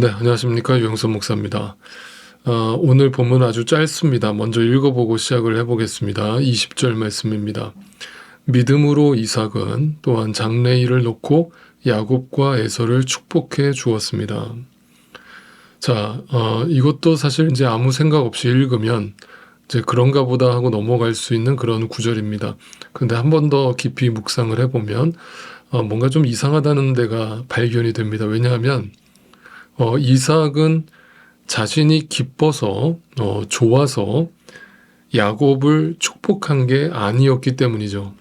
네, 안녕하십니까. 유영선 목사입니다. 오늘 본문 아주 짧습니다. 먼저 읽어보고 시작을 해보겠습니다. 20절 말씀입니다. 믿음으로 이삭은 또한 장래일을 놓고 야곱과 에서를 축복해 주었습니다. 자, 이것도 사실 이제 아무 생각 없이 읽으면 이제 그런가 보다 하고 넘어갈 수 있는 그런 구절입니다. 근데 한 번 더 깊이 묵상을 해보면 뭔가 좀 이상하다는 데가 발견이 됩니다. 왜냐하면 이삭은 자신이 기뻐서 좋아서 야곱을 축복한 게 아니었기 때문이죠.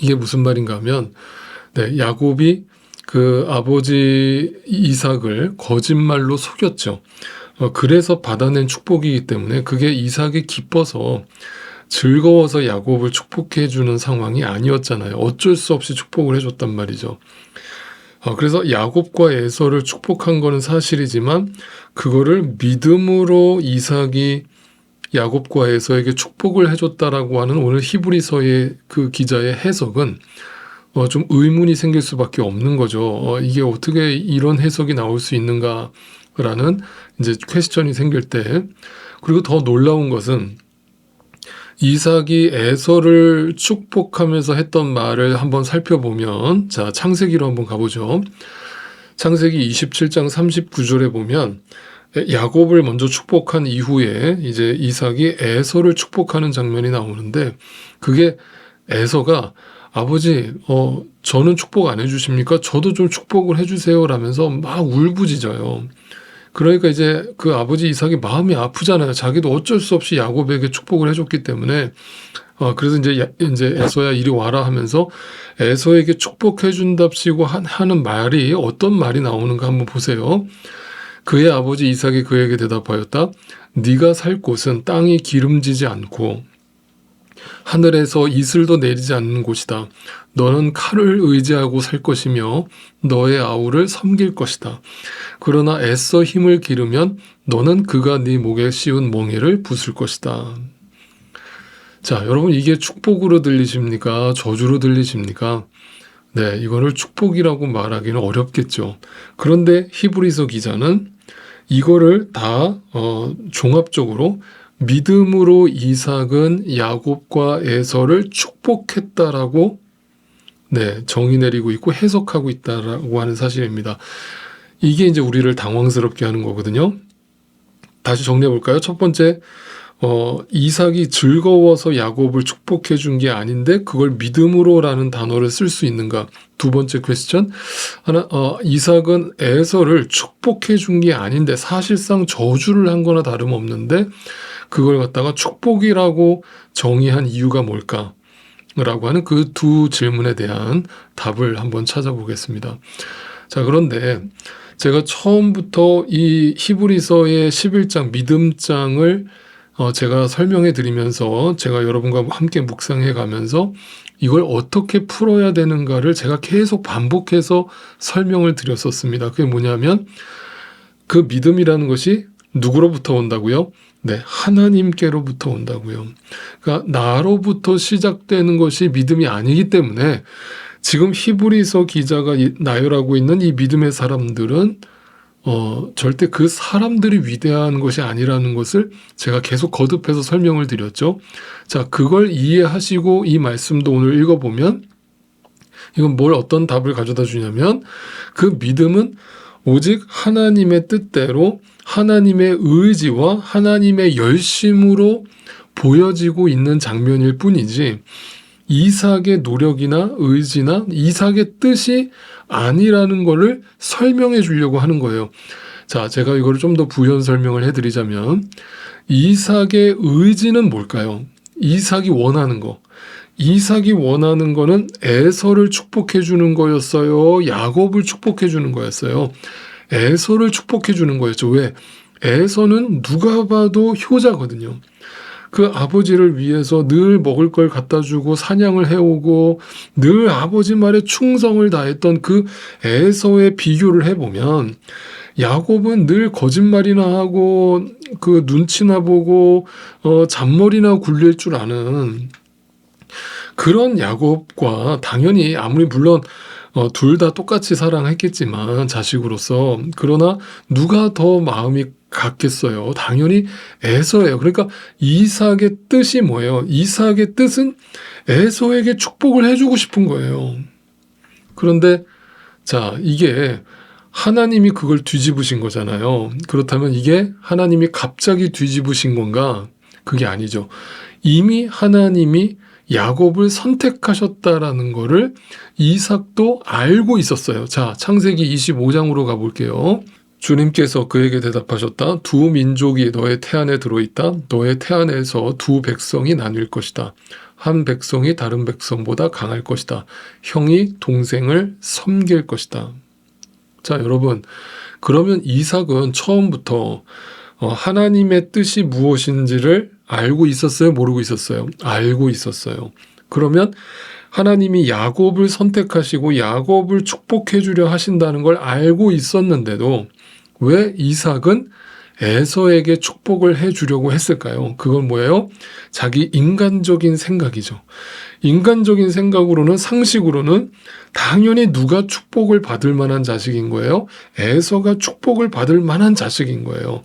이게 무슨 말인가 하면 야곱이 그 아버지 이삭을 거짓말로 속였죠. 그래서 받아낸 축복이기 때문에 그게 이삭이 기뻐서 즐거워서 야곱을 축복해 주는 상황이 아니었잖아요. 어쩔 수 없이 축복을 해줬단 말이죠. 그래서 야곱과 에서를 축복한 거는 사실이지만 그거를 믿음으로 이삭이 야곱과 에서에게 축복을 해줬다라고 하는 오늘 히브리서의 그 기자의 해석은 좀 의문이 생길 수밖에 없는 거죠. 이게 어떻게 이런 해석이 나올 수 있는가라는 이제 퀘스천이 생길 때, 그리고 더 놀라운 것은 이삭이 에서를 축복하면서 했던 말을 한번 살펴보면, 자, 창세기로 한번 가보죠. 창세기 27장 39절에 보면 야곱을 먼저 축복한 이후에 이제 이삭이 에서를 축복하는 장면이 나오는데, 그게 에서가 아버지, 저는 축복 안 해주십니까? 저도 좀 축복을 해주세요 라면서 막 울부짖어요. 그러니까 이제 그 아버지 이삭이 마음이 아프잖아요. 자기도 어쩔 수 없이 야곱에게 축복을 해줬기 때문에. 그래서 이제 에서야 이리 와라 하면서 에서에게 축복해준답시고 하는 말이 어떤 말이 나오는가 한번 보세요. 그의 아버지 이삭이 그에게 대답하였다. 네가 살 곳은 땅이 기름지지 않고 하늘에서 이슬도 내리지 않는 곳이다. 너는 칼을 의지하고 살 것이며 너의 아우를 섬길 것이다. 그러나 애써 힘을 기르면 너는 그가 네 목에 씌운 멍에를 부술 것이다. 자, 여러분, 이게 축복으로 들리십니까? 저주로 들리십니까? 네, 이거를 축복이라고 말하기는 어렵겠죠. 그런데 히브리서 기자는 이거를 다 종합적으로 믿음으로 이삭은 야곱과 에서를 축복했다라고 정의 내리고 있고 해석하고 있다라고 하는 사실입니다. 이게 이제 우리를 당황스럽게 하는 거거든요. 다시 정리해 볼까요? 첫 번째, 이삭이 즐거워서 야곱을 축복해 준 게 아닌데 그걸 믿음으로라는 단어를 쓸 수 있는가? 두 번째 퀘스천, 이삭은 에서를 축복해 준 게 아닌데 사실상 저주를 한 거나 다름없는데 그걸 갖다가 축복이라고 정의한 이유가 뭘까? 라고 하는 그 두 질문에 대한 답을 한번 찾아보겠습니다. 자, 그런데 제가 처음부터 이 히브리서의 11장 믿음장을 제가 설명해 드리면서 제가 여러분과 함께 묵상해 가면서 이걸 어떻게 풀어야 되는가를 제가 계속 반복해서 설명을 드렸었습니다. 그게 뭐냐면 그 믿음이라는 것이 누구로부터 온다고요? 하나님께로부터 온다고요. 그러니까 나로부터 시작되는 것이 믿음이 아니기 때문에 지금 히브리서 기자가 나열하고 있는 이 믿음의 사람들은 절대 그 사람들이 위대한 것이 아니라는 것을 제가 계속 거듭해서 설명을 드렸죠. 자, 그걸 이해하시고 이 말씀도 오늘 읽어보면 이건 어떤 답을 가져다 주냐면 그 믿음은 오직 하나님의 뜻대로 하나님의 의지와 하나님의 열심으로 보여지고 있는 장면일 뿐이지 이삭의 노력이나 의지나 이삭의 뜻이 아니라는 것을 설명해 주려고 하는 거예요. 자, 제가 이거를 좀 더 부연 설명을 해드리자면 이삭의 의지는 뭘까요? 이삭이 원하는 거. 이삭이 원하는 거는 에서를 축복해 주는 거였어요? 야곱을 축복해 주는 거였어요? 에서를 축복해 주는 거였죠. 왜? 에서는 누가 봐도 효자거든요. 그 아버지를 위해서 늘 먹을 걸 갖다 주고 사냥을 해오고 늘 아버지 말에 충성을 다했던 그 에서의 비교를 해보면 야곱은 늘 거짓말이나 하고 그 눈치나 보고 잔머리나 굴릴 줄 아는 그런 야곱과 당연히 아무리 물론 둘 다 똑같이 사랑했겠지만 자식으로서, 그러나 누가 더 마음이 같겠어요? 당연히 에서예요. 그러니까 이삭의 뜻이 뭐예요? 이삭의 뜻은 에서에게 축복을 해주고 싶은 거예요. 그런데 자, 이게 하나님이 그걸 뒤집으신 거잖아요. 그렇다면 이게 하나님이 갑자기 뒤집으신 건가? 그게 아니죠. 이미 하나님이 야곱을 선택하셨다라는 거를 이삭도 알고 있었어요. 자, 창세기 25장으로 가볼게요. 주님께서 그에게 대답하셨다. 두 민족이 너의 태안에 들어있다. 너의 태안에서 두 백성이 나뉠 것이다. 한 백성이 다른 백성보다 강할 것이다. 형이 동생을 섬길 것이다. 자, 여러분, 그러면 이삭은 처음부터 하나님의 뜻이 무엇인지를 알고 있었어요? 모르고 있었어요? 알고 있었어요. 그러면 하나님이 야곱을 선택하시고 야곱을 축복해 주려 하신다는 걸 알고 있었는데도 왜 이삭은 에서에게 축복을 해 주려고 했을까요? 그건 뭐예요? 자기 인간적인 생각이죠. 인간적인 생각으로는, 상식으로는 당연히 누가 축복을 받을 만한 자식인 거예요? 에서가 축복을 받을 만한 자식인 거예요.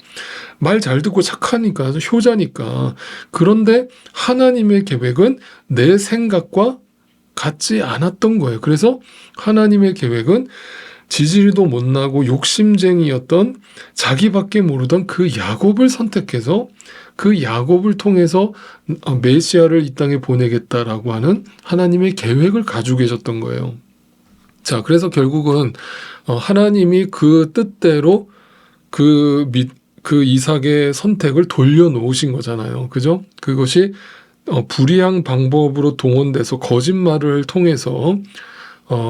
말 잘 듣고 착하니까, 효자니까. 그런데 하나님의 계획은 내 생각과 같지 않았던 거예요. 그래서 하나님의 계획은 지질도 못나고 욕심쟁이였던, 자기밖에 모르던 그 야곱을 선택해서 그 야곱을 통해서 메시아를 이 땅에 보내겠다라고 하는 하나님의 계획을 가지고 계셨던 거예요. 자, 그래서 결국은 하나님이 그 뜻대로 그 이삭의 선택을 돌려놓으신 거잖아요. 그죠? 그것이 불이한 방법으로 동원돼서 거짓말을 통해서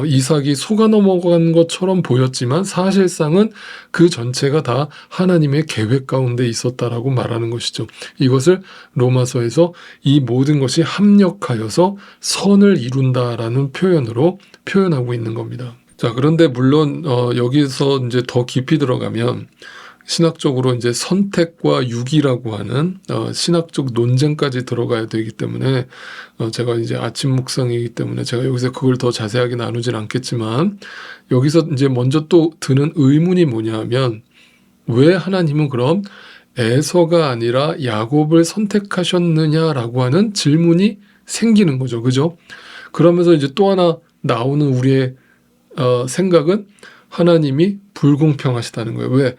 이삭이 속아 넘어간 것처럼 보였지만 사실상은 그 전체가 다 하나님의 계획 가운데 있었다라고 말하는 것이죠. 이것을 로마서에서 이 모든 것이 합력하여서 선을 이룬다라는 표현으로 표현하고 있는 겁니다. 자, 그런데 물론 여기서 이제 더 깊이 들어가면 신학적으로 이제 선택과 유기라고 하는 신학적 논쟁까지 들어가야 되기 때문에 제가 이제 아침 묵상이기 때문에 제가 여기서 그걸 더 자세하게 나누진 않겠지만, 여기서 이제 먼저 또 드는 의문이 뭐냐면, 왜 하나님은 그럼 에서가 아니라 야곱을 선택하셨느냐라고 하는 질문이 생기는 거죠. 그죠? 그러면서 이제 또 하나 나오는 우리의 생각은 하나님이 불공평하시다는 거예요. 왜?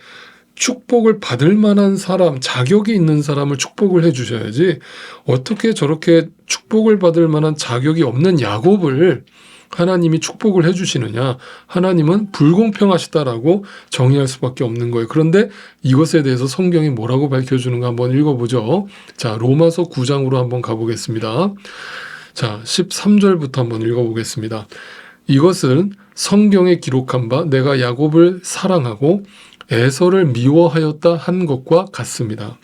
축복을 받을 만한 사람, 자격이 있는 사람을 축복을 해주셔야지 어떻게 저렇게 축복을 받을 만한 자격이 없는 야곱을 하나님이 축복을 해주시느냐. 하나님은 불공평하시다라고 정의할 수밖에 없는 거예요. 그런데 이것에 대해서 성경이 뭐라고 밝혀주는가 한번 읽어보죠. 자, 로마서 9장으로 한번 가보겠습니다. 자, 13절부터 한번 읽어보겠습니다. 이것은 성경에 기록한 바 내가 야곱을 사랑하고 에서를 미워하였다 한 것과 같습니다.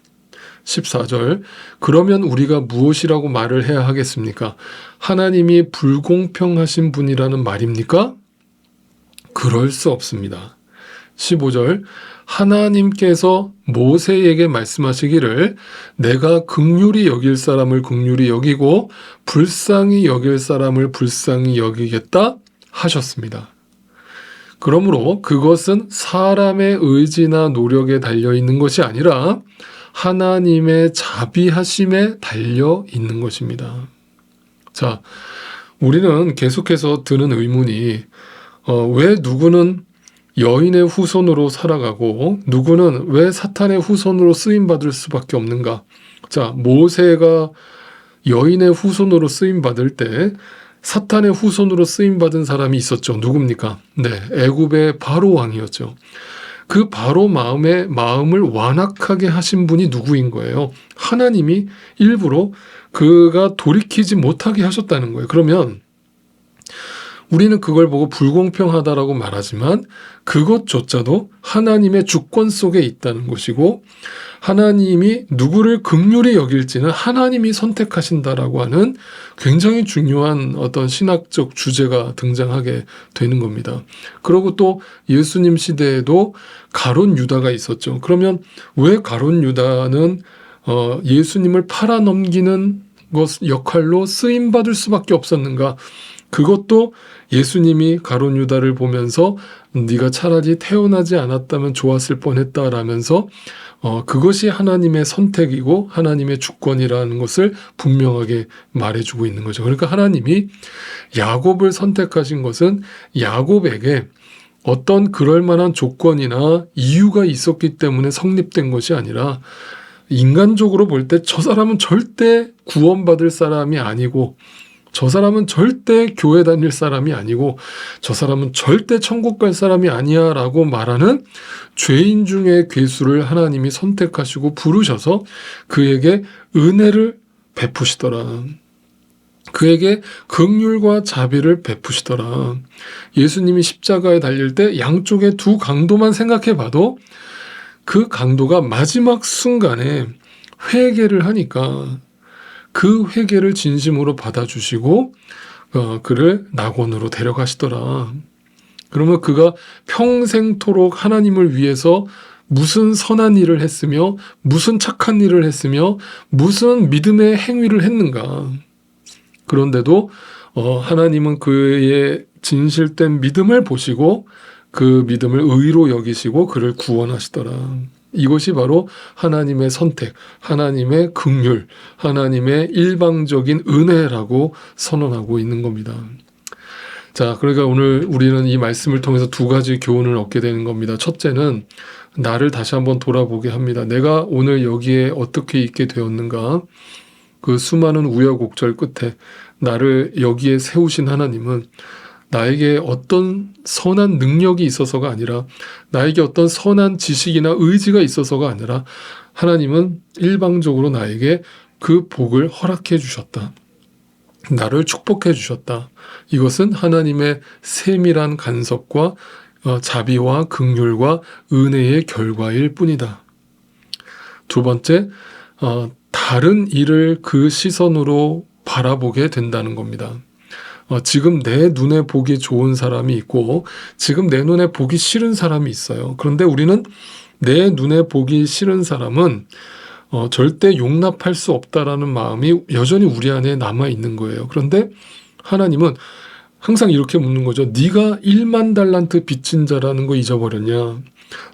14절, 그러면 우리가 무엇이라고 말을 해야 하겠습니까? 하나님이 불공평하신 분이라는 말입니까? 그럴 수 없습니다. 15절, 하나님께서 모세에게 말씀하시기를 내가 긍휼히 여길 사람을 긍휼히 여기고 불쌍히 여길 사람을 불쌍히 여기겠다 하셨습니다. 그러므로 그것은 사람의 의지나 노력에 달려 있는 것이 아니라 하나님의 자비하심에 달려 있는 것입니다. 자, 우리는 계속해서 드는 의문이 왜 누구는 여인의 후손으로 살아가고 누구는 왜 사탄의 후손으로 쓰임받을 수밖에 없는가? 자, 모세가 여인의 후손으로 쓰임받을 때 사탄의 후손으로 쓰임받은 사람이 있었죠. 누굽니까? 네, 애굽의 바로 왕이었죠. 그 바로 마음을 완악하게 하신 분이 누구인 거예요? 하나님이 일부러 그가 돌이키지 못하게 하셨다는 거예요. 그러면 우리는 그걸 보고 불공평하다라고 말하지만 그것조차도 하나님의 주권 속에 있다는 것이고, 하나님이 누구를 긍휼히 여길지는 하나님이 선택하신다라고 하는 굉장히 중요한 어떤 신학적 주제가 등장하게 되는 겁니다. 그리고 또 예수님 시대에도 가룟 유다가 있었죠. 그러면 왜 가룟 유다는 예수님을 팔아넘기는 것 역할로 쓰임받을 수밖에 없었는가? 그것도 예수님이 가룟 유다를 보면서 네가 차라리 태어나지 않았다면 좋았을 뻔했다라면서 그것이 하나님의 선택이고 하나님의 주권이라는 것을 분명하게 말해주고 있는 거죠. 그러니까 하나님이 야곱을 선택하신 것은 야곱에게 어떤 그럴 만한 조건이나 이유가 있었기 때문에 성립된 것이 아니라 인간적으로 볼 때 저 사람은 절대 구원받을 사람이 아니고 저 사람은 절대 교회 다닐 사람이 아니고 저 사람은 절대 천국 갈 사람이 아니야 라고 말하는 죄인 중의 괴수를 하나님이 선택하시고 부르셔서 그에게 은혜를 베푸시더라. 그에게 긍휼과 자비를 베푸시더라. 예수님이 십자가에 달릴 때 양쪽의 두 강도만 생각해 봐도 그 강도가 마지막 순간에 회개를 하니까 그 회개를 진심으로 받아주시고 그를 낙원으로 데려가시더라. 그러면 그가 평생토록 하나님을 위해서 무슨 선한 일을 했으며 무슨 착한 일을 했으며 무슨 믿음의 행위를 했는가. 그런데도 하나님은 그의 진실된 믿음을 보시고 그 믿음을 의로 여기시고 그를 구원하시더라. 이것이 바로 하나님의 선택, 하나님의 긍휼, 하나님의 일방적인 은혜라고 선언하고 있는 겁니다. 자, 그러니까 오늘 우리는 이 말씀을 통해서 두 가지 교훈을 얻게 되는 겁니다. 첫째는 나를 다시 한번 돌아보게 합니다. 내가 오늘 여기에 어떻게 있게 되었는가? 그 수많은 우여곡절 끝에 나를 여기에 세우신 하나님은 나에게 어떤 선한 능력이 있어서가 아니라 나에게 어떤 선한 지식이나 의지가 있어서가 아니라 하나님은 일방적으로 나에게 그 복을 허락해 주셨다. 나를 축복해 주셨다. 이것은 하나님의 세밀한 간섭과 자비와 긍휼과 은혜의 결과일 뿐이다. 두 번째, 다른 일을 그 시선으로 바라보게 된다는 겁니다. 지금 내 눈에 보기 좋은 사람이 있고 지금 내 눈에 보기 싫은 사람이 있어요. 그런데 우리는 내 눈에 보기 싫은 사람은 절대 용납할 수 없다라는 마음이 여전히 우리 안에 남아있는 거예요. 그런데 하나님은 항상 이렇게 묻는 거죠. 네가 1만 달란트 빚진 자라는 거 잊어버렸냐?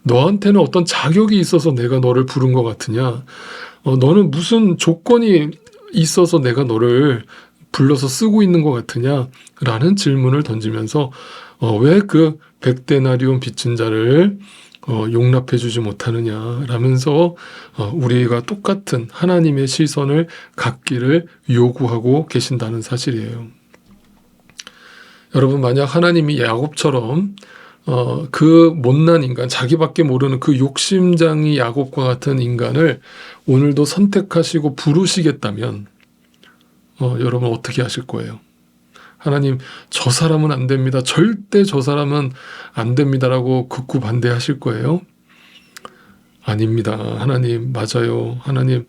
너한테는 어떤 자격이 있어서 내가 너를 부른 것 같으냐? 너는 무슨 조건이 있어서 내가 너를 불러서 쓰고 있는 것 같으냐? 라는 질문을 던지면서 왜 그 100데나리온 빚진 자를 용납해 주지 못하느냐 라면서 우리가 똑같은 하나님의 시선을 갖기를 요구하고 계신다는 사실이에요. 여러분, 만약 하나님이 야곱처럼 그 못난 인간, 자기밖에 모르는 그 욕심장이 야곱과 같은 인간을 오늘도 선택하시고 부르시겠다면 여러분 어떻게 하실 거예요? 하나님, 저 사람은 안 됩니다. 절대 저 사람은 안 됩니다라고 극구 반대하실 거예요? 아닙니다. 하나님, 맞아요. 하나님,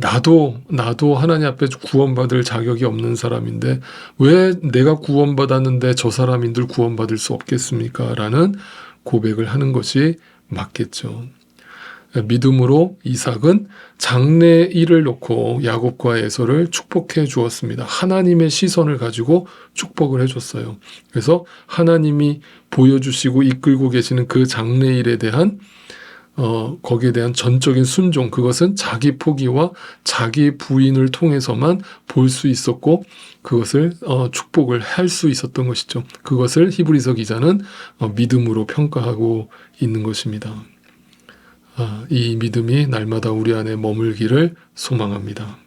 나도 하나님 앞에 구원받을 자격이 없는 사람인데 왜 내가 구원받았는데 저 사람인들 구원받을 수 없겠습니까? 라는 고백을 하는 것이 맞겠죠. 믿음으로 이삭은 장래일을 놓고 야곱과 에서를 축복해 주었습니다. 하나님의 시선을 가지고 축복을 해줬어요. 그래서 하나님이 보여주시고 이끌고 계시는 그 장래일에 대한 거기에 대한 전적인 순종, 그것은 자기 포기와 자기 부인을 통해서만 볼 수 있었고 그것을 축복을 할 수 있었던 것이죠. 그것을 히브리서 기자는 믿음으로 평가하고 있는 것입니다. 이 믿음이 날마다 우리 안에 머물기를 소망합니다.